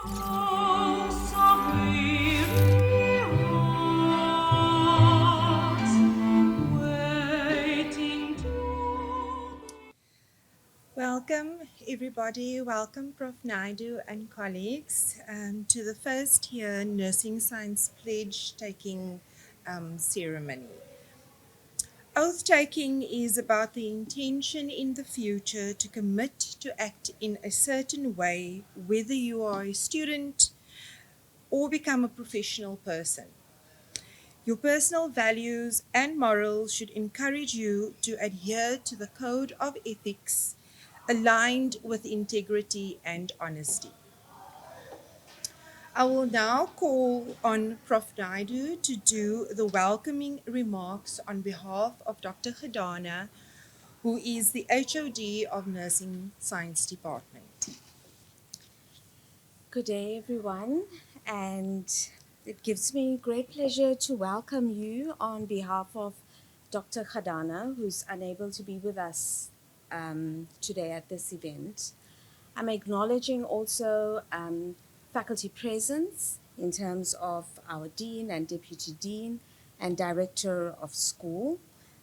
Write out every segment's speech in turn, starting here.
Welcome, everybody. Welcome, Prof. Naidu and colleagues, to the first year Nursing Science Pledge taking ceremony. Oath taking is about the intention in the future to commit to act in a certain way, whether you are a student or become a professional person. Your personal values and morals should encourage you to adhere to the code of ethics aligned with integrity and honesty. I will now call on Prof. Naidu to do the welcoming remarks on behalf of Dr. Khadana, who is the HOD of Nursing Science Department. Good day, everyone, and it gives me great pleasure to welcome you on behalf of Dr. Khadana, who's unable to be with us today at this event. I'm acknowledging also faculty presence in terms of our Dean and Deputy Dean and Director of School,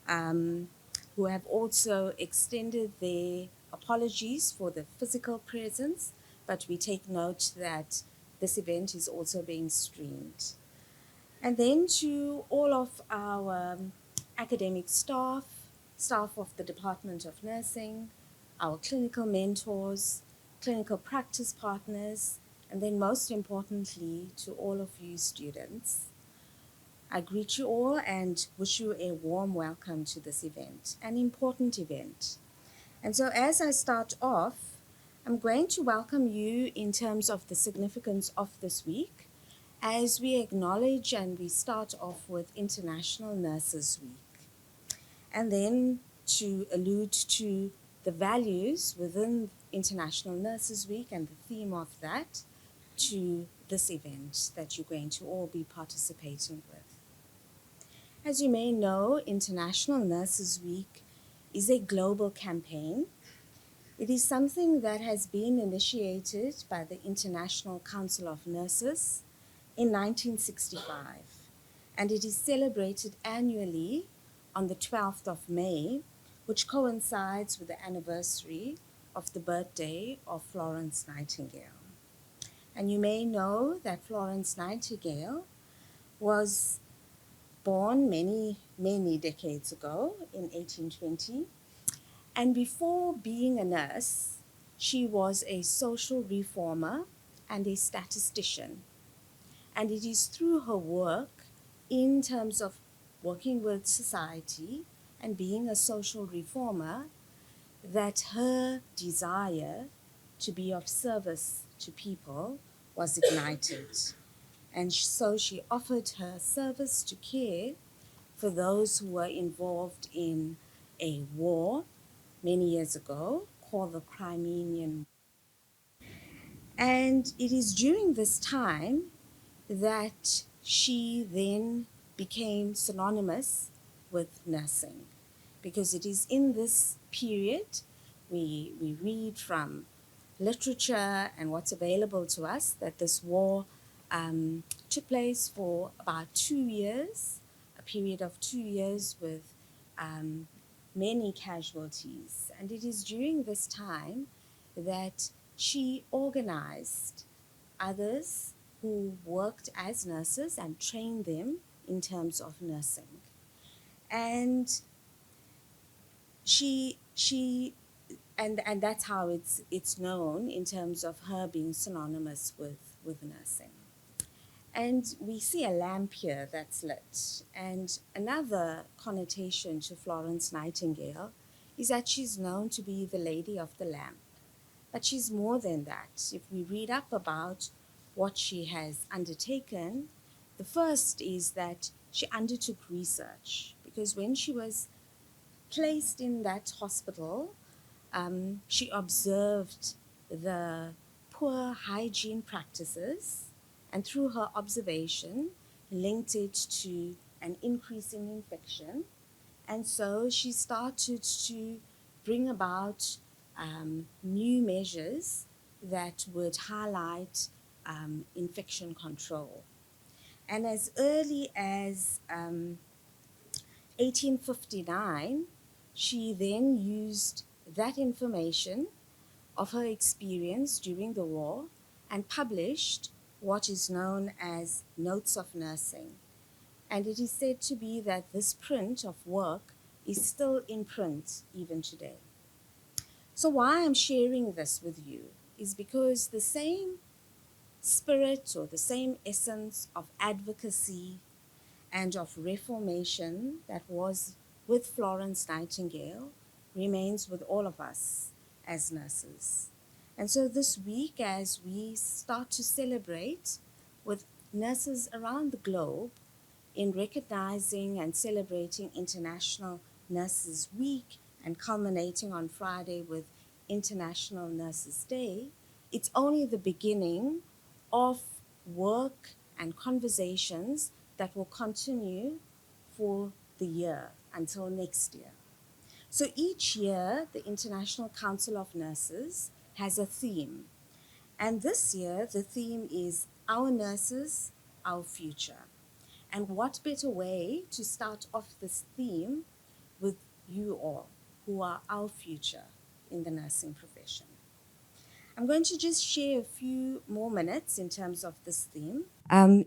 who have also extended their apologies for the physical presence, but we take note that this event is also being streamed. And then to all of our academic staff, staff of the Department of Nursing, our clinical mentors, clinical practice partners, and then most importantly, to all of you students. I greet you all and wish you a warm welcome to this event, an important event. And so as I start off, I'm going to welcome you in terms of the significance of this week as we acknowledge and we start off with International Nurses Week. And then to allude to the values within International Nurses Week and the theme of that to this event that you're going to all be participating with. As you may know, International Nurses Week is a global campaign. It is something that has been initiated by the International Council of Nurses in 1965, and it is celebrated annually on the 12th of May, which coincides with the anniversary of the birthday of Florence Nightingale. And you may know that Florence Nightingale was born many decades ago in 1820. And before being a nurse, she was a social reformer and a statistician. And it is through her work in terms of working with society and being a social reformer that her desire to be of service to people was ignited. And so she offered her service to care for those who were involved in a war many years ago called the Crimean. And it is during this time that she then became synonymous with nursing, because it is in this period we read from literature and what's available to us that this war took place for about 2 years, a period of 2 years with many casualties. And it is during this time that she organized others who worked as nurses and trained them in terms of nursing. And and that's how it's known in terms of her being synonymous with nursing. And we see a lamp here that's lit. And another connotation to Florence Nightingale is that she's known to be the Lady of the Lamp. But she's more than that. If we read up about what she has undertaken, the first is that she undertook research, because when she was placed in that hospital, she observed the poor hygiene practices, and through her observation, linked it to an increase in infection. And so she started to bring about new measures that would highlight infection control. And as early as 1859, she then used that information of her experience during the war and published what is known as Notes of Nursing. And it is said to be that this print of work is still in print even today. So why I'm sharing this with you is because the same spirit or the same essence of advocacy and of reformation that was with Florence Nightingale remains with all of us as nurses. And so this week, as we start to celebrate with nurses around the globe in recognizing and celebrating International Nurses Week and culminating on Friday with International Nurses Day, it's only the beginning of work and conversations that will continue for the year until next year. So each year, the International Council of Nurses has a theme. And this year, the theme is Our Nurses, Our Future. And what better way to start off this theme with you all, who are our future in the nursing profession. I'm going to just share a few more minutes in terms of this theme.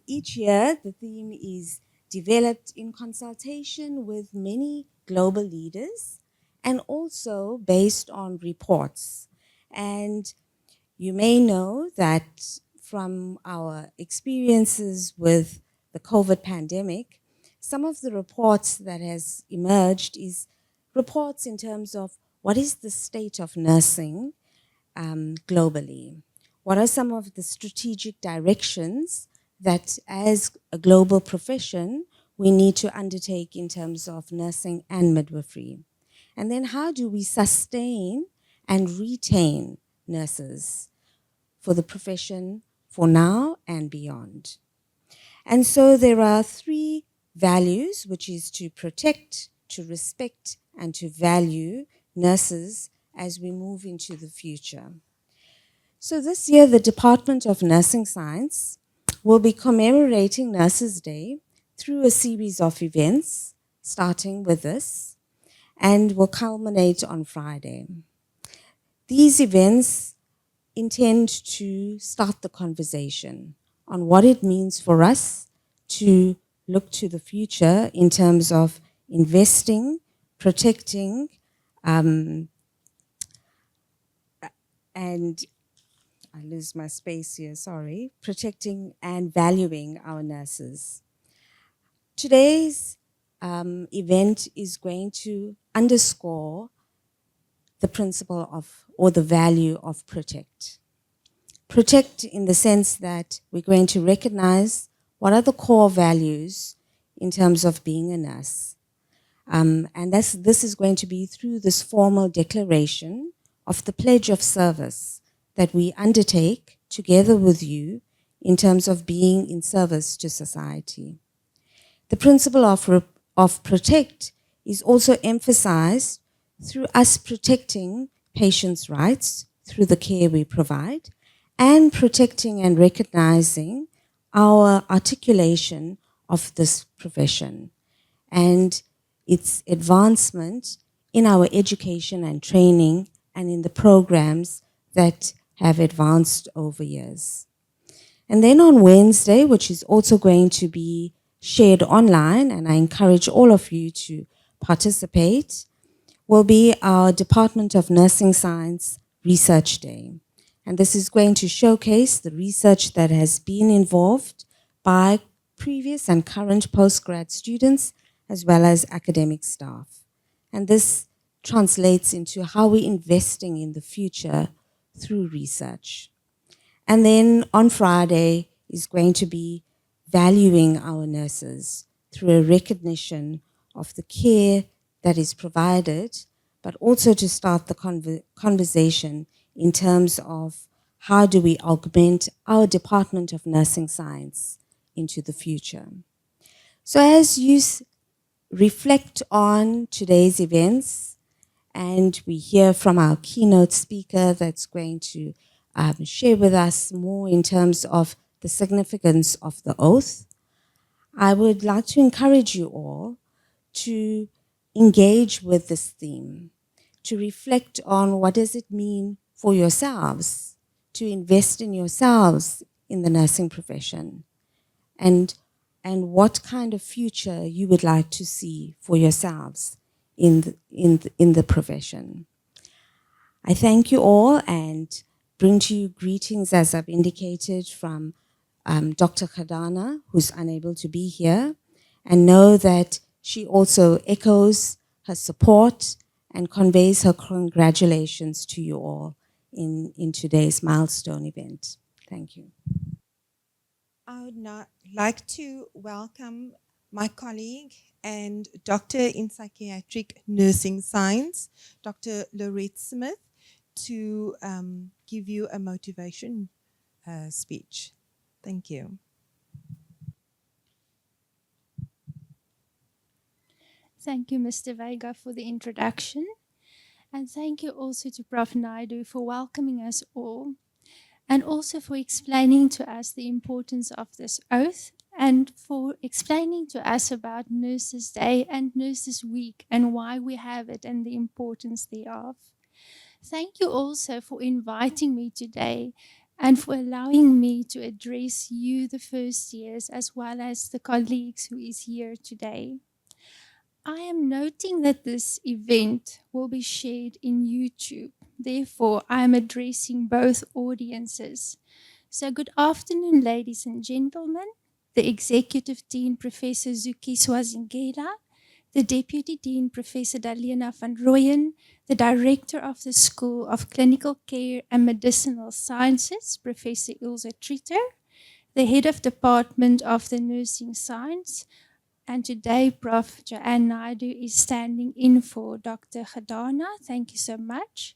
Each year, the theme is developed in consultation with many global leaders and also based on reports. And you may know that from our experiences with the COVID pandemic, some of the reports that has emerged is reports in terms of what is the state of nursing globally. What are some of the strategic directions that as a global profession we need to undertake in terms of nursing and midwifery? And then how do we sustain and retain nurses for the profession for now and beyond? And so there are three values, which is to protect, to respect, and to value nurses as we move into the future. So this year, the Department of Nursing Science will be commemorating Nurses Day through a series of events, starting with this, and will culminate on Friday. These events intend to start the conversation on what it means for us to look to the future in terms of investing, protecting, and I lose my space here, sorry, protecting and valuing our nurses. Today's event is going to underscore the principle of, or the value of protect. Protect in the sense that we're going to recognize what are the core values in terms of being a nurse. And this is going to be through this formal declaration of the pledge of service that we undertake together with you in terms of being in service to society. The principle of protect is also emphasized through us protecting patients' rights through the care we provide and protecting and recognizing our articulation of this profession and its advancement in our education and training and in the programs that have advanced over years. And then on Wednesday, which is also going to be shared online, and I encourage all of you to participate, will be our Department of Nursing Science Research Day. And this is going to showcase the research that has been involved by previous and current postgrad students as well as academic staff. And this translates into how we're investing in the future through research. And then on Friday is going to be valuing our nurses through a recognition of the care that is provided, but also to start the conversation in terms of how do we augment our Department of Nursing Science into the future. So as you reflect on today's events, and we hear from our keynote speaker that's going to share with us more in terms of the significance of the oath, I would like to encourage you all to engage with this theme, to reflect on what does it mean for yourselves, to invest in yourselves in the nursing profession, and what kind of future you would like to see for yourselves in the profession. I thank you all and bring to you greetings, as I've indicated, from Dr. Khadana, who's unable to be here, and know that she also echoes her support and conveys her congratulations to you all in today's milestone event. Thank you. I would not like to welcome my colleague and doctor in psychiatric nursing science, Dr. Lorette Smith, to give you a motivation speech. Thank you. Thank you, Mr. Vega, for the introduction. And thank you also to Prof. Naidu for welcoming us all and also for explaining to us the importance of this oath and for explaining to us about Nurses Day and Nurses Week and why we have it and the importance thereof. Thank you also for inviting me today and for allowing me to address you, the first years, as well as the colleagues who is here today. I am noting that this event will be shared in YouTube. Therefore, I am addressing both audiences. So, good afternoon, ladies and gentlemen. The Executive Dean, Professor Zuki Swazingela, the Deputy Dean, Professor Dalena van Rooyen, the Director of the School of Clinical Care and Medicinal Sciences, Professor Ilse Tritter, the Head of Department of the Nursing Science, and today, Prof. Joanne Naidu is standing in for Dr. Khadana. Thank you so much.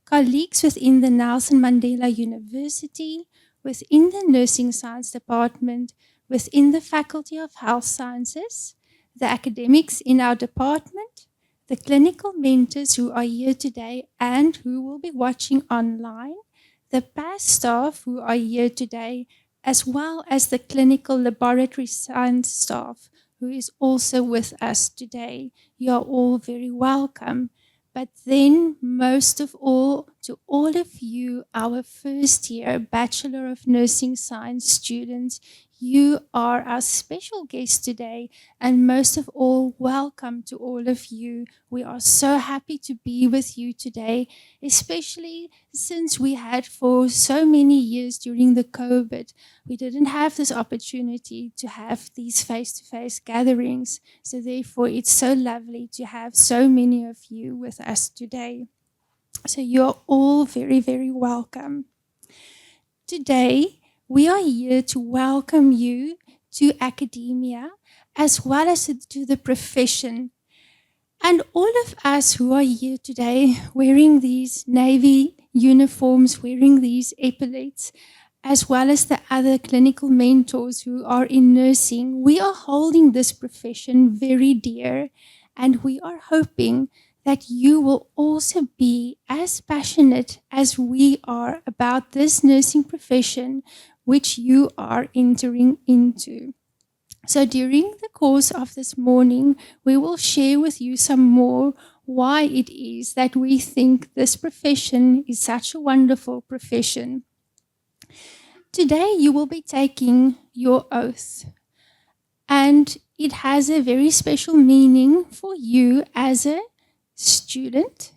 Colleagues within the Nelson Mandela University, within the Nursing Science Department, within the Faculty of Health Sciences, the academics in our department, the clinical mentors who are here today and who will be watching online, the past staff who are here today, as well as the clinical laboratory science staff who is also with us today. You are all very welcome. But then, most of all, to all of you, our first year Bachelor of Nursing Science students, you are our special guest today. And most of all, welcome to all of you. We are so happy to be with you today, especially since we had for so many years during the COVID, we didn't have this opportunity to have these face-to-face gatherings. So therefore, it's so lovely to have so many of you with us today. So you're all very, very welcome. Today, we are here to welcome you to academia as well as to the profession. And all of us who are here today wearing these navy uniforms, wearing these epaulets, as well as the other clinical mentors who are in nursing, we are holding this profession very dear, and we are hoping that you will also be as passionate as we are about this nursing profession which you are entering into. So during the course of this morning, we will share with you some more why it is that we think this profession is such a wonderful profession. Today, you will be taking your oath, and it has a very special meaning for you as a student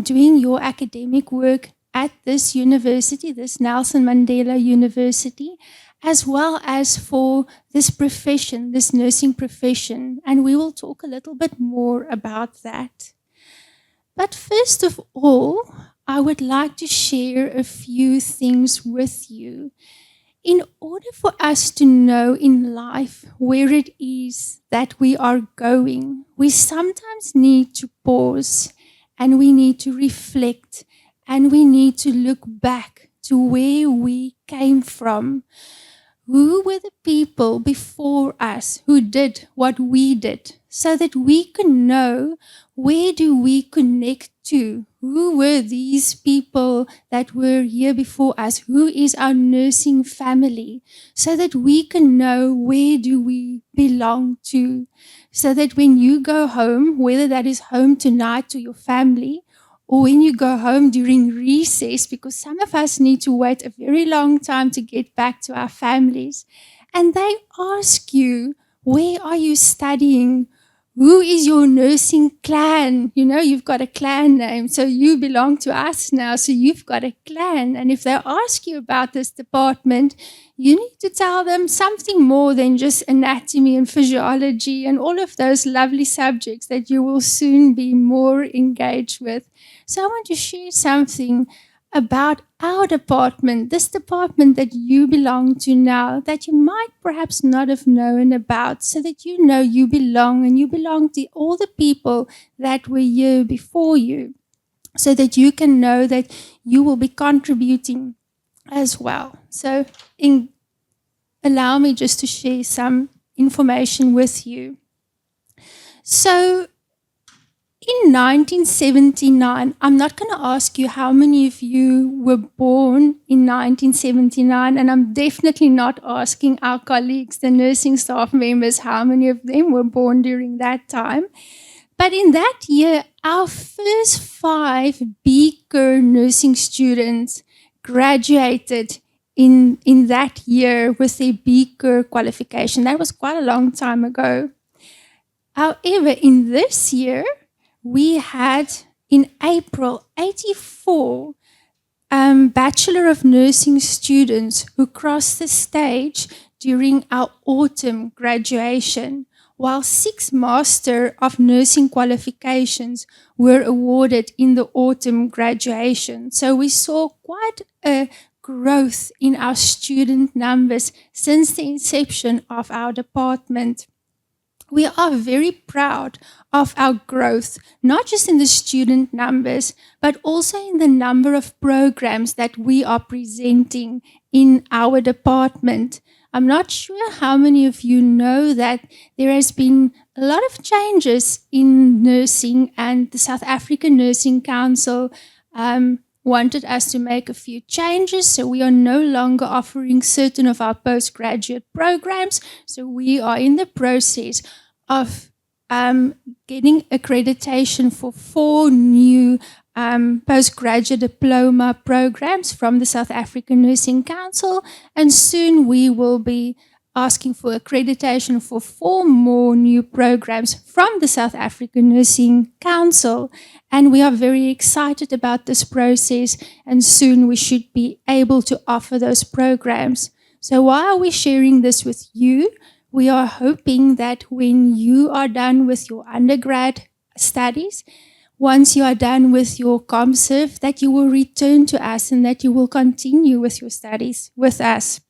doing your academic work at this university, this Nelson Mandela University, as well as for this profession, this nursing profession. And we will talk a little bit more about that. But first of all, I would like to share a few things with you. In order for us to know in life where it is that we are going, we sometimes need to pause and we need to reflect and we need to look back to where we came from, who were the people before us who did what we did, so that we can know where do we connect to? Who were these people that were here before us? Who is our nursing family? So that we can know where do we belong to. So that when you go home, whether that is home tonight to your family, or when you go home during recess, because some of us need to wait a very long time to get back to our families, and they ask you, where are you studying? Who is your nursing clan? You know, you've got a clan name, so you belong to us now, so you've got a clan. And if they ask you about this department, you need to tell them something more than just anatomy and physiology and all of those lovely subjects that you will soon be more engaged with. So I want to share something about our department, this department that you belong to now, that you might perhaps not have known about, so that you know you belong, and you belong to all the people that were here before you, so that you can know that you will be contributing as well. So allow me just to share some information with you. So in 1979, I'm not going to ask you how many of you were born in 1979, and I'm definitely not asking our colleagues, the nursing staff members, how many of them were born during that time. But in that year, our first 5 Beaker nursing students graduated in that year with their Beaker qualification. That was quite a long time ago. However, in this year, we had in April 84 Bachelor of Nursing students who crossed the stage during our autumn graduation, while 6 Master of Nursing qualifications were awarded in the autumn graduation. So we saw quite a growth in our student numbers since the inception of our department. We are very proud of our growth, not just in the student numbers, but also in the number of programs that we are presenting in our department. I'm not sure how many of you know that there has been a lot of changes in nursing, and the South African Nursing Council wanted us to make a few changes. So we are no longer offering certain of our postgraduate programs. So we are in the process of getting accreditation for 4 new postgraduate diploma programs from the South African Nursing Council. And soon we will be asking for accreditation for 4 more new programs from the South African Nursing Council. And we are very excited about this process, and soon we should be able to offer those programs. So why are we sharing this with you? We are hoping that when you are done with your undergrad studies, once you are done with your ComServe, that you will return to us and that you will continue with your studies with us.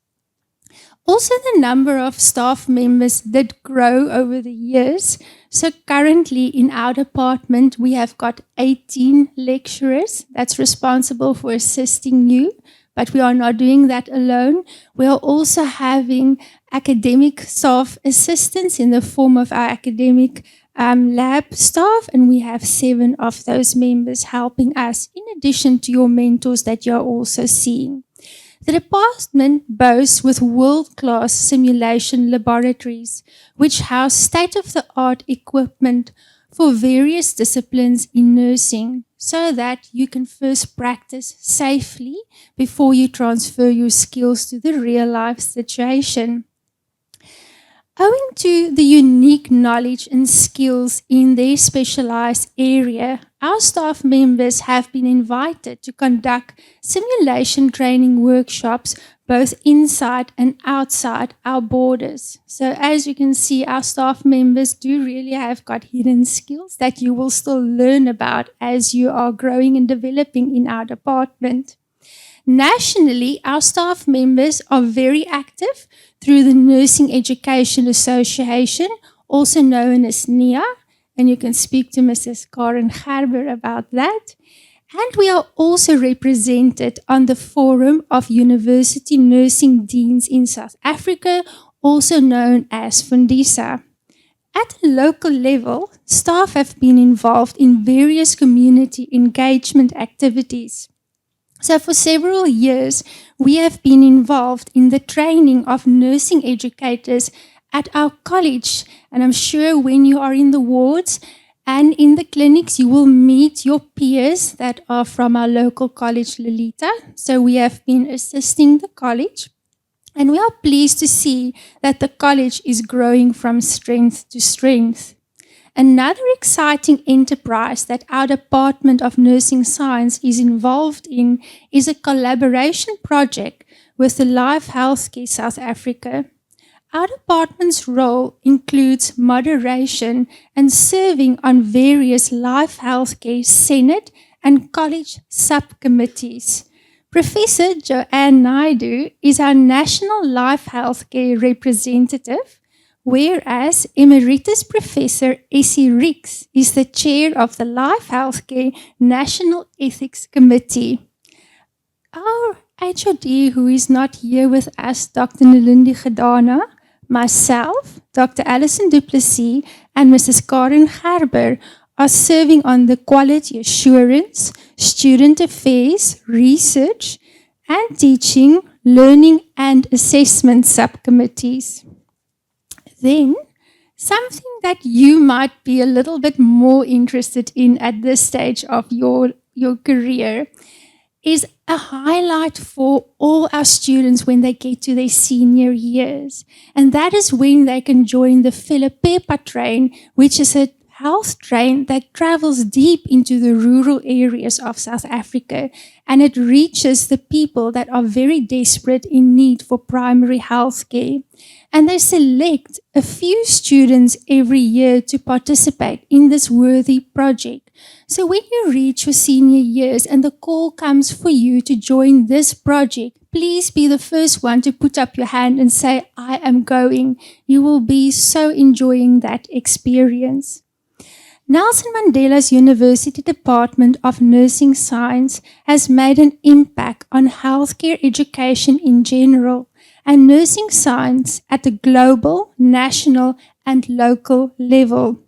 Also, the number of staff members did grow over the years. So currently in our department, we have got 18 lecturers that's responsible for assisting you, but we are not doing that alone. We are also having academic staff assistants in the form of our academic lab staff, and we have 7 of those members helping us, in addition to your mentors that you're also seeing. The department boasts with world-class simulation laboratories, which house state-of-the-art equipment for various disciplines in nursing, so that you can first practice safely before you transfer your skills to the real-life situation. Owing to the unique knowledge and skills in their specialized area, our staff members have been invited to conduct simulation training workshops both inside and outside our borders. So as you can see, our staff members do really have got hidden skills that you will still learn about as you are growing and developing in our department. Nationally, our staff members are very active through the Nursing Education Association, also known as NIA, and you can speak to Mrs. Karen Gerber about that. And we are also represented on the Forum of University Nursing Deans in South Africa, also known as Fundisa. At a local level, staff have been involved in various community engagement activities. So for several years, we have been involved in the training of nursing educators at our college. And I'm sure when you are in the wards and in the clinics, you will meet your peers that are from our local college, Lolita. So we have been assisting the college. And we are pleased to see that the college is growing from strength to strength. Another exciting enterprise that our Department of Nursing Science is involved in is a collaboration project with the Life Healthcare South Africa. Our department's role includes moderation and serving on various Life Healthcare Senate and college subcommittees. Professor Joanne Naidu is our National Life Healthcare representative, whereas Emeritus Professor Essie Rix is the chair of the Life Healthcare National Ethics Committee. Our HOD, who is not here with us, Dr. Nalindi Gedana, myself, Dr. Alison Duplessis, and Mrs. Karen Gerber are serving on the Quality Assurance, Student Affairs, Research, and Teaching, Learning and Assessment subcommittees. Then, something that you might be a little bit more interested in at this stage of your career is a highlight for all our students when they get to their senior years. And that is when they can join the Philippepa train, which is a health train that travels deep into the rural areas of South Africa. And it reaches the people that are very desperate in need for primary health care. And they select a few students every year to participate in this worthy project. So when you reach your senior years and the call comes for you to join this project, please be the first one to put up your hand and say, I am going. You will be so enjoying that experience. Nelson Mandela's University Department of Nursing Science has made an impact on healthcare education in general and nursing science at a global, national, and local level.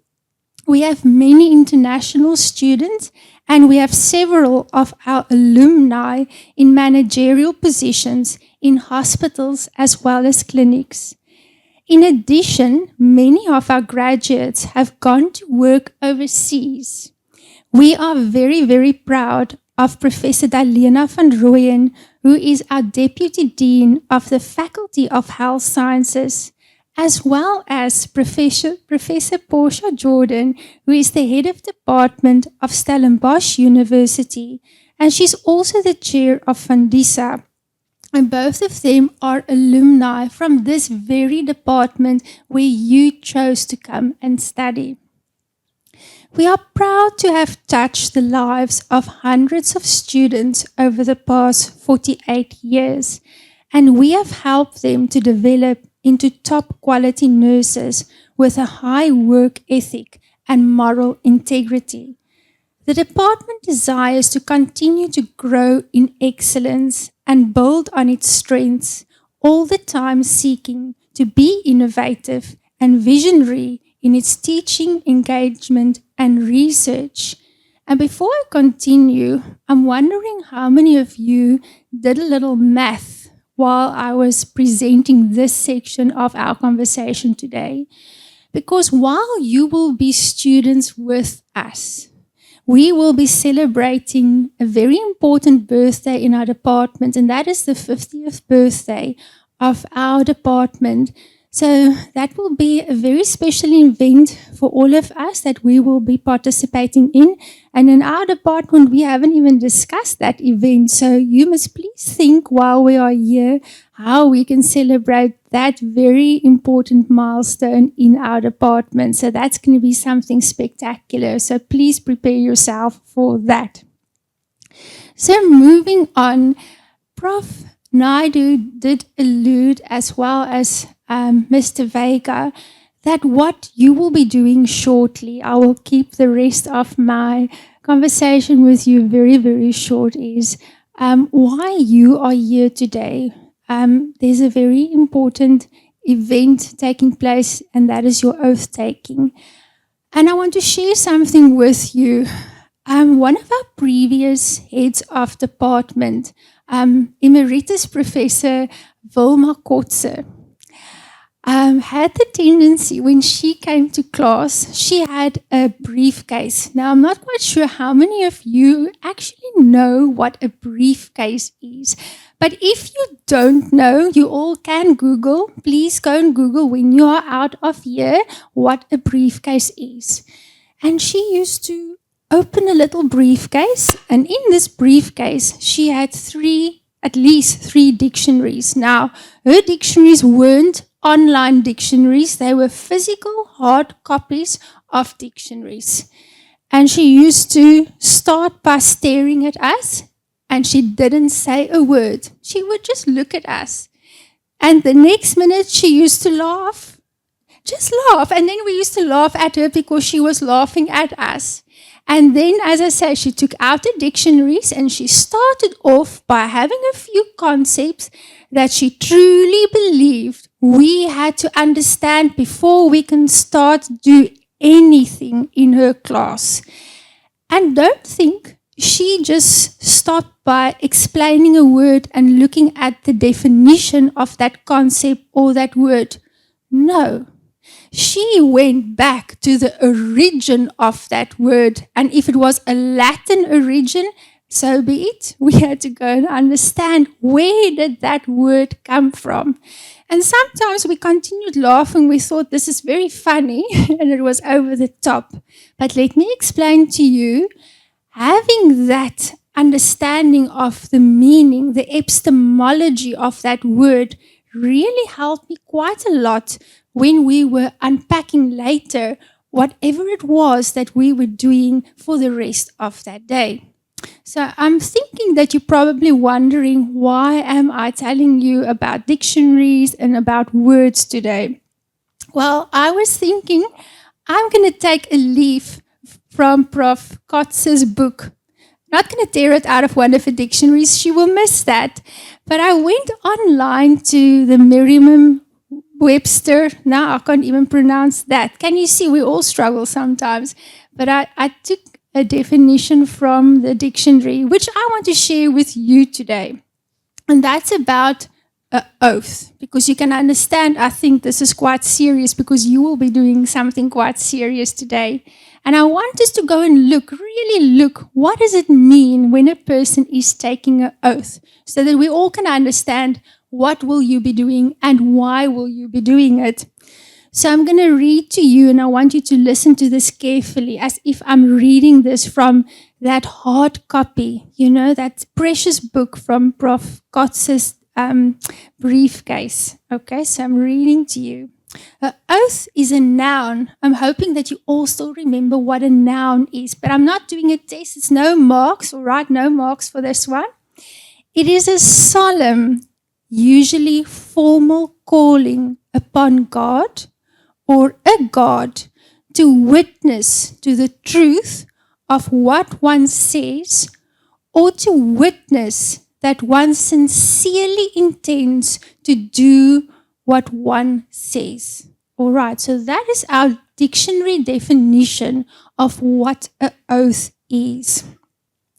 We have many international students, and we have several of our alumni in managerial positions in hospitals as well as clinics. In addition, many of our graduates have gone to work overseas. We are very, very proud of Professor Dalena van Rooyen, who is our Deputy Dean of the Faculty of Health Sciences, as well as Professor Portia Jordan, who is the Head of Department of Stellenbosch University, and she's also the Chair of Fundisa. And both of them are alumni from this very department where you chose to come and study. We are proud to have touched the lives of hundreds of students over the past 48 years, and we have helped them to develop into top quality nurses with a high work ethic and moral integrity. The department desires to continue to grow in excellence and build on its strengths, all the time seeking to be innovative and visionary in its teaching, engagement, and research. And before I continue, I'm wondering how many of you did a little math while I was presenting this section of our conversation today. Because while you will be students with us, we will be celebrating a very important birthday in our department, and that is the 50th birthday of our department. So that will be a very special event for all of us that we will be participating in. And in our department, we haven't even discussed that event. So you must please think while we are here how we can celebrate that very important milestone in our department. So that's going to be something spectacular. So please prepare yourself for that. So moving on, Prof. Naidu did allude, as well as Mr. Vega, that what you will be doing shortly, I will keep the rest of my conversation with you very, very short is why you are here today. There's a very important event taking place, and that is your oath taking. And I want to share something with you. One of our previous heads of department, Emeritus Professor Wilma Kotze, had the tendency when she came to class, she had a briefcase. Now, I'm not quite sure how many of you actually know what a briefcase is. But if you don't know, you all can Google. Please go and Google when you are out of here what a briefcase is. And she used to open a little briefcase, and in this briefcase, she had at least three dictionaries. Now, her dictionaries weren't online dictionaries, they were physical hard copies of dictionaries. And she used to start by staring at us, and she didn't say a word. She would just look at us. And the next minute, she used to laugh. Just laugh. And then we used to laugh at her because she was laughing at us. And then, as I say, she took out the dictionaries and she started off by having a few concepts that she truly believed we had to understand before we can start do anything in her class. And don't think she just stopped by explaining a word and looking at the definition of that concept or that word. No. She went back to the origin of that word. And if it was a Latin origin, so be it. We had to go and understand where did that word come from. And sometimes we continued laughing. We thought this is very funny and it was over the top. But let me explain to you, having that understanding of the meaning, the epistemology of that word really helped me quite a lot when we were unpacking later whatever it was that we were doing for the rest of that day. So I'm thinking that you're probably wondering, why am I telling you about dictionaries and about words today? Well, I was thinking I'm going to take a leaf from Prof. Kotze's book. Not going to tear it out of one of the dictionaries. She will miss that. But I went online to the Merriam-Webster. Now I can't even pronounce that. Can you see? We all struggle sometimes. But I took a definition from the dictionary, which I want to share with you today. And that's about an oath, because you can understand, I think this is quite serious because you will be doing something quite serious today. And I want us to go and really look, what does it mean when a person is taking an oath, so that we all can understand what will you be doing and why will you be doing it. So I'm going to read to you, and I want you to listen to this carefully, as if I'm reading this from that hard copy, that precious book from Prof. Kotze's briefcase. Okay, so I'm reading to you. An oath is a noun. I'm hoping that you all still remember what a noun is, but I'm not doing a test. It's no marks, all right? No marks for this one. It is a solemn, usually formal calling upon God or a god to witness to the truth of what one says, or to witness that one sincerely intends to do what one says. All right, so that is our dictionary definition of what an oath is.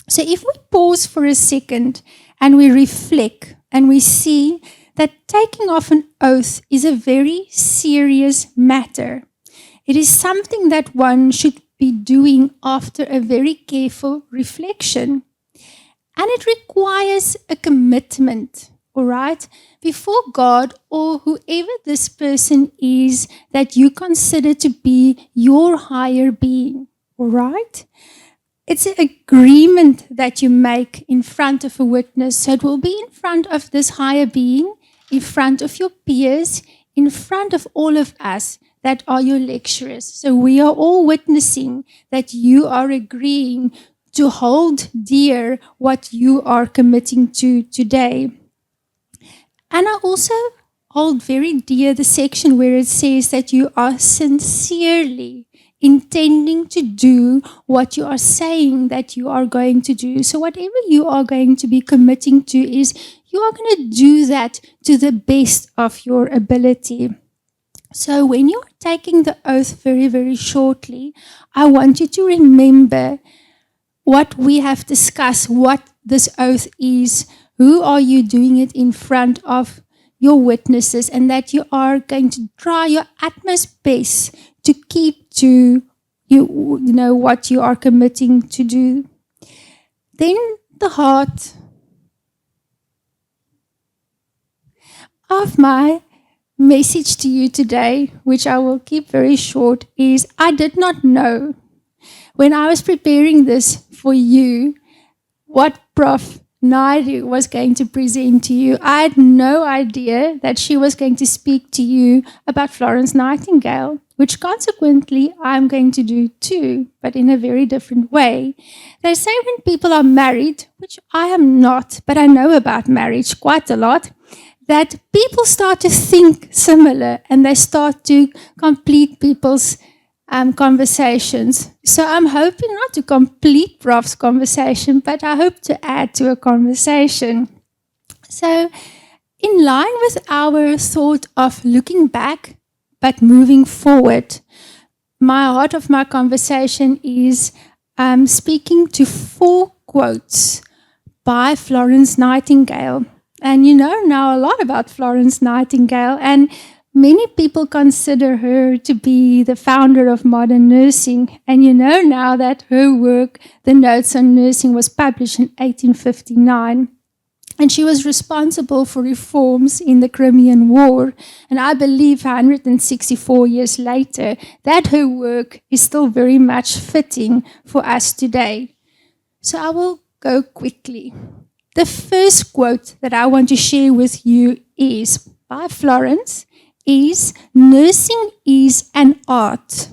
So if we pause for a second and we reflect and we see that taking off an oath is a very serious matter. It is something that one should be doing after a very careful reflection. And it requires a commitment, all right, before God or whoever this person is that you consider to be your higher being, all right? It's an agreement that you make in front of a witness. So it will be in front of this higher being, in front of your peers, in front of all of us that are your lecturers. So we are all witnessing that you are agreeing to hold dear what you are committing to today. And I also hold very dear the section where it says that you are sincerely intending to do what you are saying that you are going to do. So whatever you are going to be committing to is you are going to do that to the best of your ability. So when you're taking the oath very, very shortly, I want you to remember what we have discussed, what this oath is, who are you doing it in front of, your witnesses, and that you are going to try your utmost best to keep to what you are committing to do. Then the heart of my message to you today, which I will keep very short, is I did not know when I was preparing this for you what Prof. Naidu was going to present to you. I had no idea that she was going to speak to you about Florence Nightingale, which consequently I'm going to do too, but in a very different way. They say when people are married, which I am not, but I know about marriage quite a lot, that people start to think similar and they start to complete people's conversations. So I'm hoping not to complete Prof's conversation, but I hope to add to a conversation. So in line with our thought of looking back but moving forward, my heart of my conversation is speaking to 4 quotes by Florence Nightingale. And you know now a lot about Florence Nightingale, and many people consider her to be the founder of modern nursing. And you know now that her work, The Notes on Nursing, was published in 1859. And she was responsible for reforms in the Crimean War. And I believe 164 years later, that her work is still very much fitting for us today. So I will go quickly. The first quote that I want to share with you is by Florence, is nursing is an art.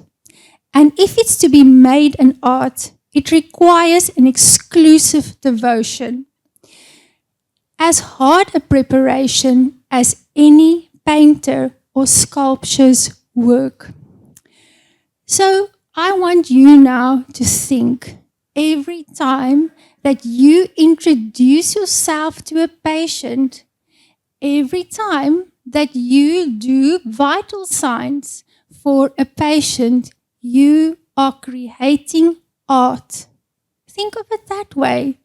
And if it's to be made an art, it requires an exclusive devotion. As hard a preparation as any painter or sculptor's work. So I want you now to think every time that you introduce yourself to a patient, every time that you do vital signs for a patient, you are creating art. Think of it that way.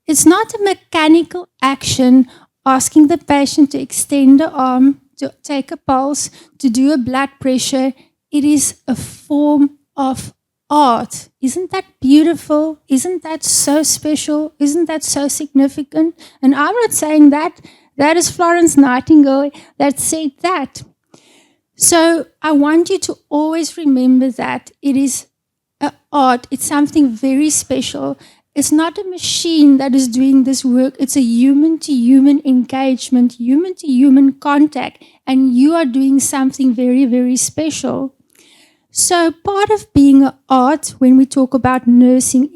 It's not a mechanical action asking the patient to extend the arm, to take a pulse, to do a blood pressure. It is a form of art. Isn't that beautiful? Isn't that so special? Isn't that so significant? And I'm not saying that. That is Florence Nightingale that said that. So I want you to always remember that it is an art. It's something very special. It's not a machine that is doing this work. It's a human-to-human engagement, human-to-human contact, and you are doing something very, very special. So part of being an art, when we talk about nursing,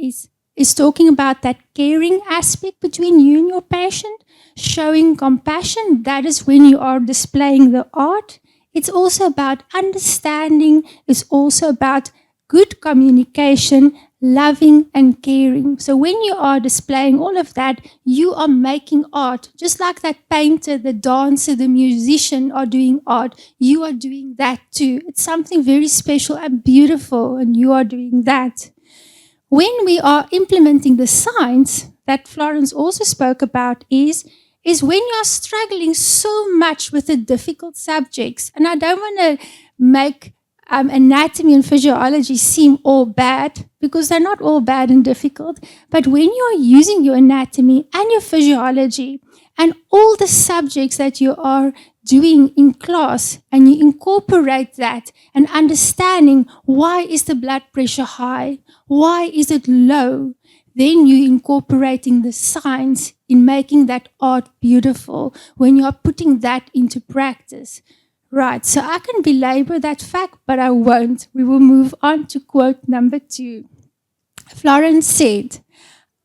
is talking about that caring aspect between you and your patient, showing compassion. That is when you are displaying the art. It's also about understanding. It's also about good communication, loving and caring. So when you are displaying all of that, you are making art. Just like that painter, the dancer, the musician are doing art, you are doing that too. It's something very special and beautiful, and you are doing that. When we are implementing the science that Florence also spoke about is when you are struggling so much with the difficult subjects, and I don't want to make anatomy and physiology seem all bad, because they're not all bad and difficult, but when you are using your anatomy and your physiology and all the subjects that you are doing in class, and you incorporate that and understanding why is the blood pressure high, why is it low, then you're incorporating the science in making that art beautiful when you are putting that into practice. Right, so I can belabor that fact, but I won't. We will move on to quote number 2. Florence said,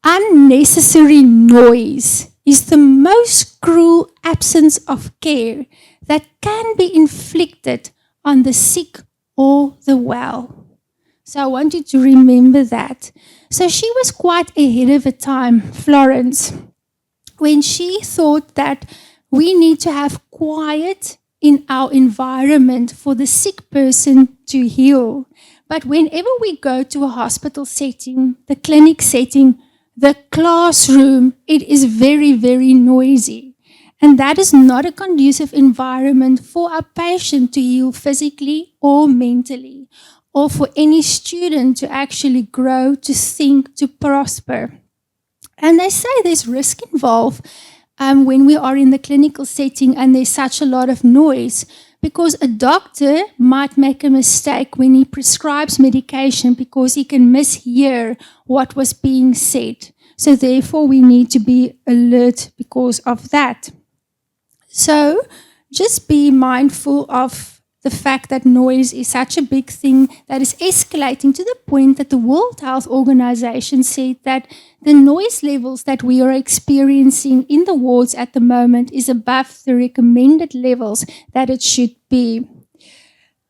unnecessary noise is the most cruel absence of care that can be inflicted on the sick or the well. So I want you to remember that. So she was quite ahead of her time, Florence, when she thought that we need to have quiet in our environment for the sick person to heal. But whenever we go to a hospital setting, the clinic setting, the classroom, it is very, very noisy. And that is not a conducive environment for a patient to heal physically or mentally, or for any student to actually grow, to think, to prosper. And they say there's risk involved when we are in the clinical setting and there's such a lot of noise, because a doctor might make a mistake when he prescribes medication because he can mishear what was being said. So therefore we need to be alert because of that. So just be mindful of the fact that noise is such a big thing that is escalating to the point that the World Health Organization said that the noise levels that we are experiencing in the wards at the moment is above the recommended levels that it should be.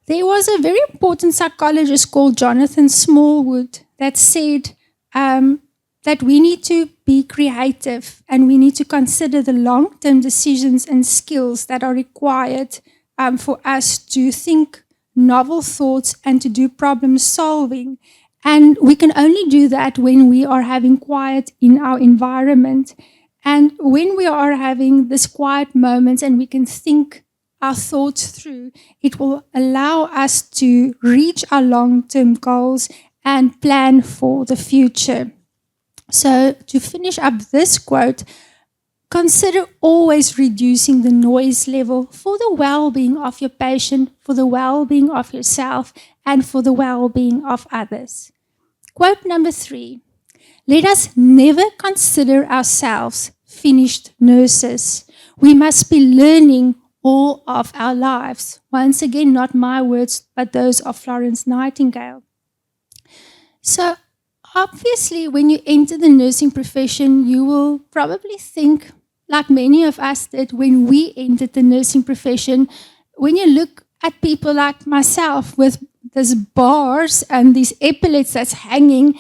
There was a very important psychologist called Jonathan Smallwood that said that we need to be creative and we need to consider the long-term decisions and skills that are required for us to think novel thoughts and to do problem solving. And we can only do that when we are having quiet in our environment. And when we are having this quiet moments and we can think our thoughts through, it will allow us to reach our long-term goals and plan for the future. So to finish up this quote, consider always reducing the noise level for the well-being of your patient, for the well-being of yourself, and for the well-being of others. Quote number 3, let us never consider ourselves finished nurses. We must be learning all of our lives. Once again, not my words, but those of Florence Nightingale. So obviously, when you enter the nursing profession, you will probably think, like many of us did when we entered the nursing profession, when you look at people like myself with these bars and these epaulets that's hanging,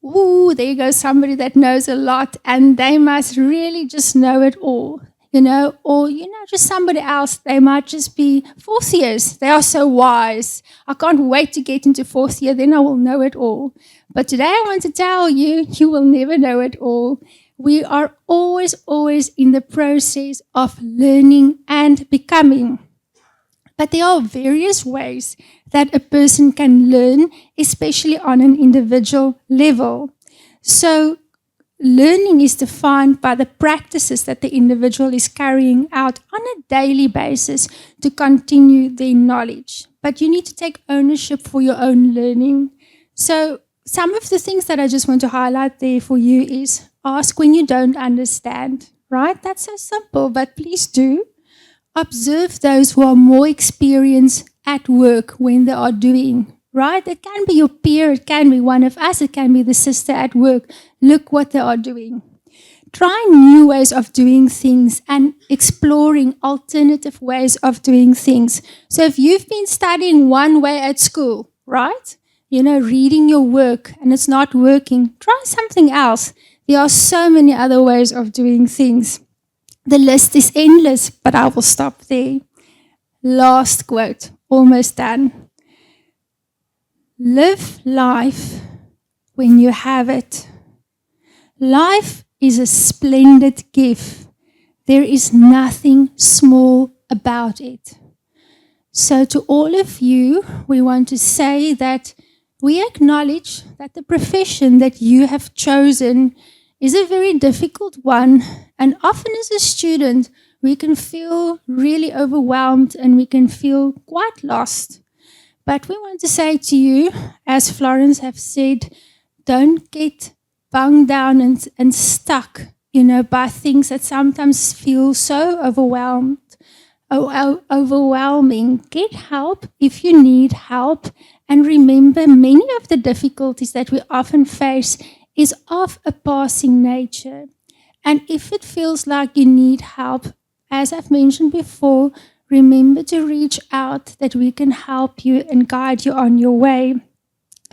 ooh, there goes somebody that knows a lot and they must really just know it all, or, just somebody else. They might just be fourth years. They are so wise. I can't wait to get into fourth year, then I will know it all. But today I want to tell you, you will never know it all. We are always, always in the process of learning and becoming. But there are various ways that a person can learn, especially on an individual level. So learning is defined by the practices that the individual is carrying out on a daily basis to continue their knowledge. But you need to take ownership for your own learning. So some of the things that I just want to highlight there for you is ask when you don't understand, right? That's so simple, but please do. Observe those who are more experienced at work when they are doing, right? It can be your peer, it can be one of us, it can be the sister at work. Look what they are doing. Try new ways of doing things and exploring alternative ways of doing things. So if you've been studying one way at school, right? Reading your work and it's not working, try something else. There are so many other ways of doing things. The list is endless, but I will stop there. Last quote, almost done. Live life when you have it. Life is a splendid gift. There is nothing small about it. So to all of you, we want to say that we acknowledge that the profession that you have chosen is a very difficult one. And often as a student, we can feel really overwhelmed and we can feel quite lost. But we want to say to you, as Florence have said, don't get bound down and stuck, by things that sometimes feel so overwhelming. Get help if you need help. And remember, many of the difficulties that we often face is of a passing nature. And if it feels like you need help, as I've mentioned before, remember to reach out that we can help you and guide you on your way.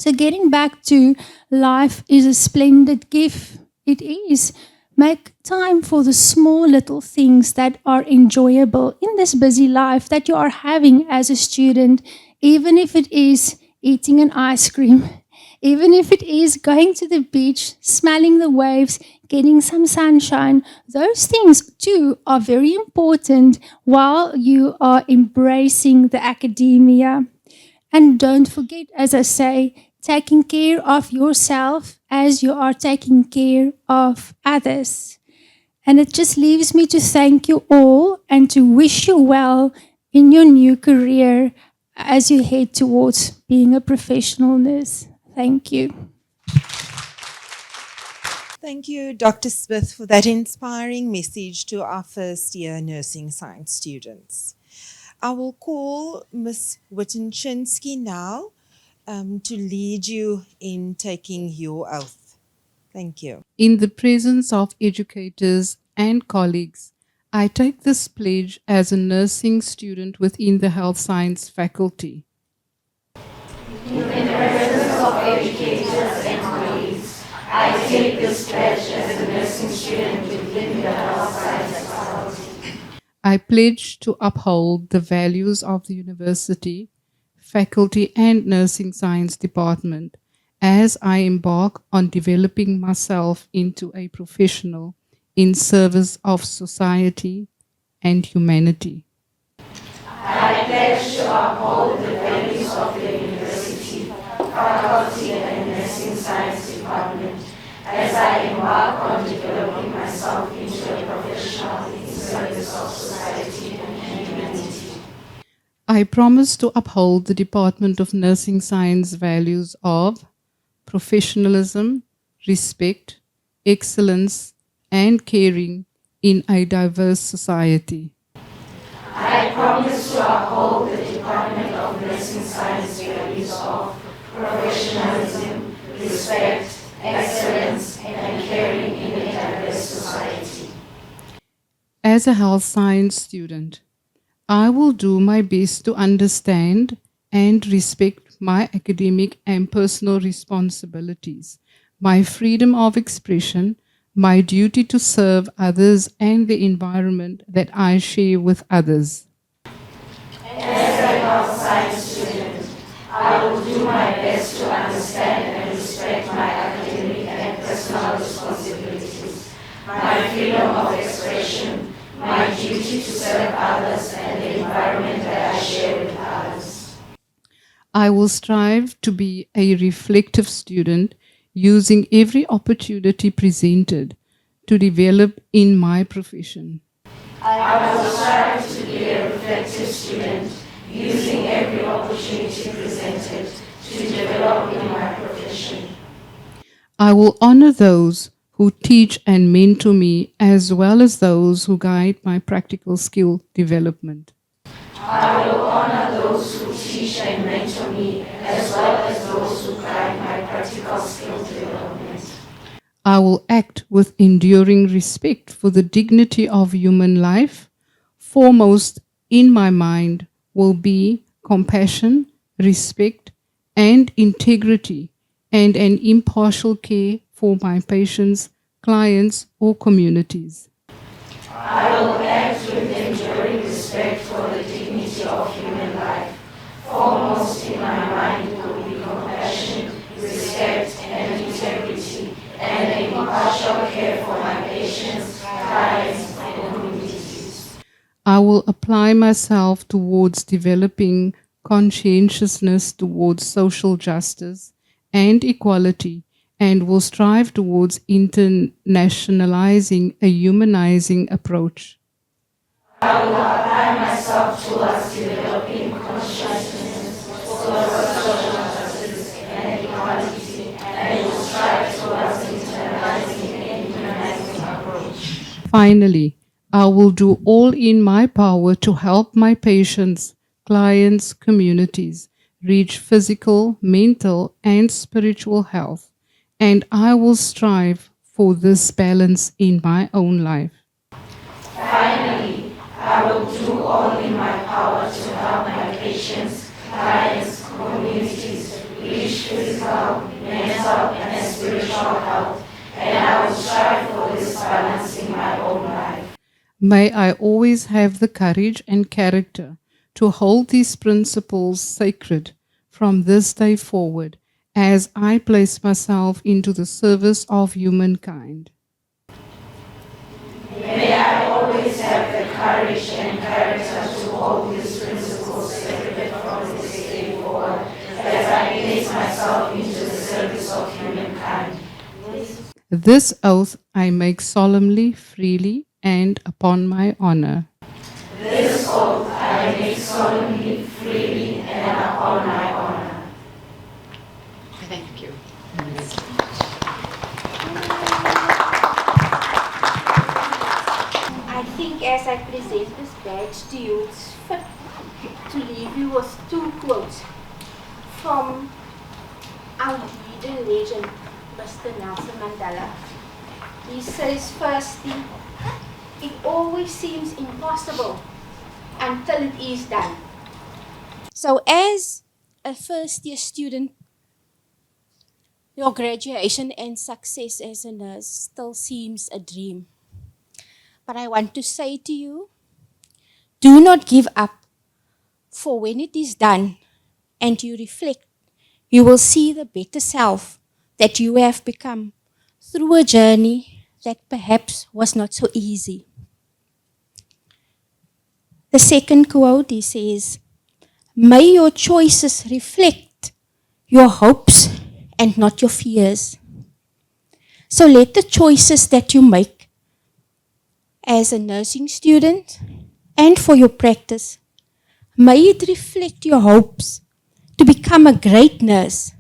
So, getting back to life is a splendid gift. It is. Make time for the small little things that are enjoyable in this busy life that you are having as a student, even if it is eating an ice cream, even if it is going to the beach, smelling the waves, getting some sunshine. Those things too are very important while you are embracing the academia. And don't forget, as I say, taking care of yourself as you are taking care of others. And it just leaves me to thank you all and to wish you well in your new career as you head towards being a professional nurse. Thank you. Thank you, Dr. Smith, for that inspiring message to our first year nursing science students. I will call Ms. Wittenchinsky now to lead you in taking your oath. Thank you. In the presence of educators and colleagues, I take this pledge as a nursing student within the health science faculty. I pledge to uphold the values of the university, faculty, and nursing science department as I embark on developing myself into a professional in service of society and humanity. I promise to uphold the Department of Nursing Science values of professionalism, respect, excellence, and caring in a diverse society. As a health science student, I will do my best to understand and respect my academic and personal responsibilities, my freedom of expression, my duty to serve others, and the environment that I share with others. I will strive to be a reflective student, using every opportunity presented to develop in my profession. I will honor those who teach and mentor me, as well as those who guide my practical skill development. I will act with enduring respect for the dignity of human life. Foremost in my mind will be compassion, respect, and integrity, and an impartial care for my patients, clients, or communities. I will apply myself towards developing conscientiousness towards social justice and equality, and will strive towards internationalizing a humanizing approach. Finally, I will do all in my power to help my patients, clients, communities reach physical, mental, and spiritual health. And I will strive for this balance in my own life. May I always have the courage and character to hold these principles sacred from this day forward as I place myself into the service of humankind. This oath I make solemnly, freely, and upon my honor. Thank you. I think as I present this badge to you, it's fit to leave you with two quotes from our leader legend, Mr. Nelson Mandela. He says, firstly, it always seems impossible until it is done. So as a first year student, your graduation and success as a nurse still seems a dream. But I want to say to you, do not give up, for when it is done and you reflect, you will see the better self that you have become through a journey that perhaps was not so easy. The second quote, he says, may your choices reflect your hopes and not your fears. So let the choices that you make as a nursing student and for your practice, may it reflect your hopes to become a great nurse,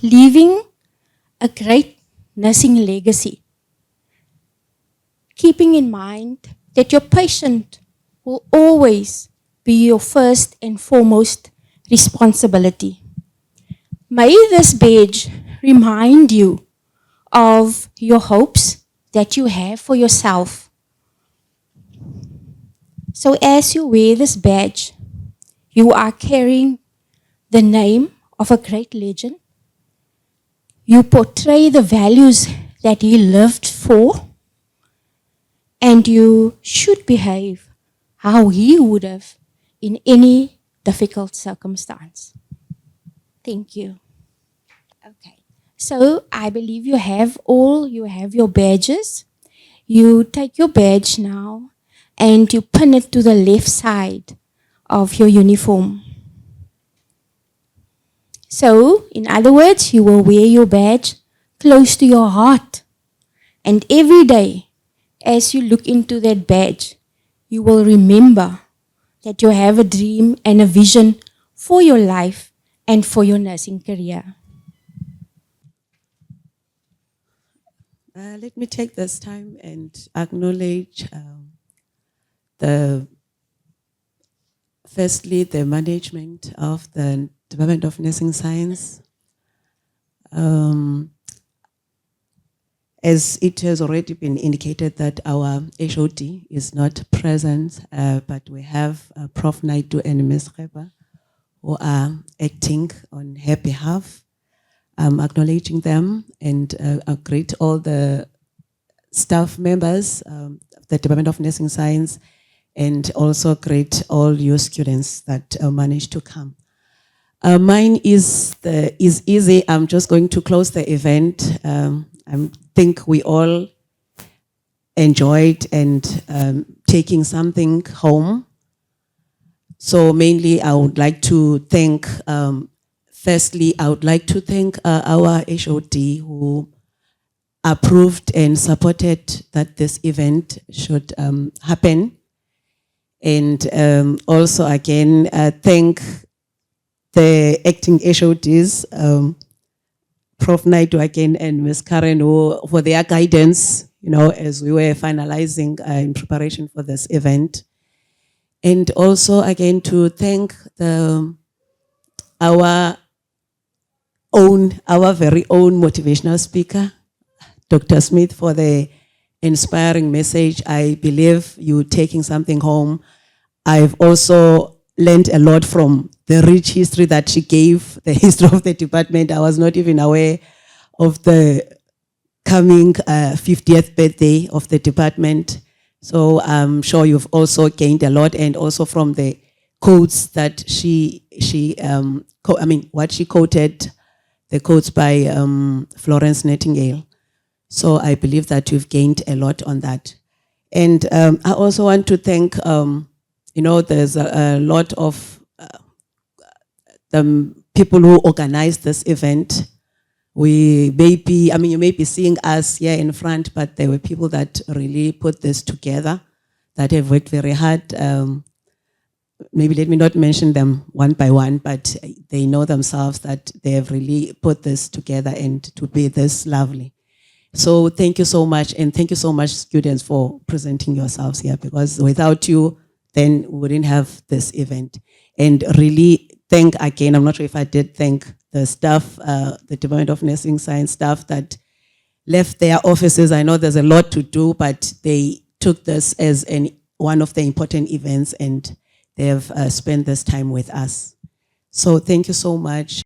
leaving a great nursing legacy. Keeping in mind that your patient will always be your first and foremost responsibility. May this badge remind you of your hopes that you have for yourself. So as you wear this badge, you are carrying the name of a great legend. You portray the values that he lived for, and you should behave how he would have in any difficult circumstance. Thank you. Okay. So I believe you have your badges. You take your badge now and you pin it to the left side of your uniform. So, in other words, you will wear your badge close to your heart. And every day, as you look into that badge, you will remember that you have a dream and a vision for your life and for your nursing career. Let me take this time and acknowledge firstly the management of the Department of Nursing Science. As it has already been indicated that our HOD is not present, but we have Prof. Naidu and Ms. Kheba who are acting on her behalf. Acknowledging them and greet all the staff members of the Department of Nursing Science, and also greet all your students that managed to come. Mine is easy. I'm just going to close the event. I think we all enjoyed and taking something home. So mainly I would like to thank, firstly, I would like to thank our HOD who approved and supported that this event should happen. And also again, thank the acting HODs, Prof. Naidu again and Ms. Karen for their guidance, as we were finalizing in preparation for this event. And also again to thank our very own motivational speaker, Dr. Smith, for the inspiring message. I believe you taking something home. I've also learned a lot from the rich history that she gave, the history of the department. I was not even aware of the coming 50th birthday of the department. So I'm sure you've also gained a lot, and also from the quotes that what she quoted, the quotes by Florence Nightingale. So I believe that you've gained a lot on that. And I also want to thank, there's a lot of the people who organized this event. You may be seeing us here in front, but there were people that really put this together, that have worked very hard. Maybe let me not mention them one by one, but they know themselves that they have really put this together and to be this lovely. So thank you so much, and thank you so much, students, for presenting yourselves here, because without you, then we wouldn't have this event. And really thank again, I'm not sure if I did thank the staff, the Department of Nursing Science staff that left their offices. I know there's a lot to do, but they took this as one of the important events, and they have spent this time with us. So thank you so much.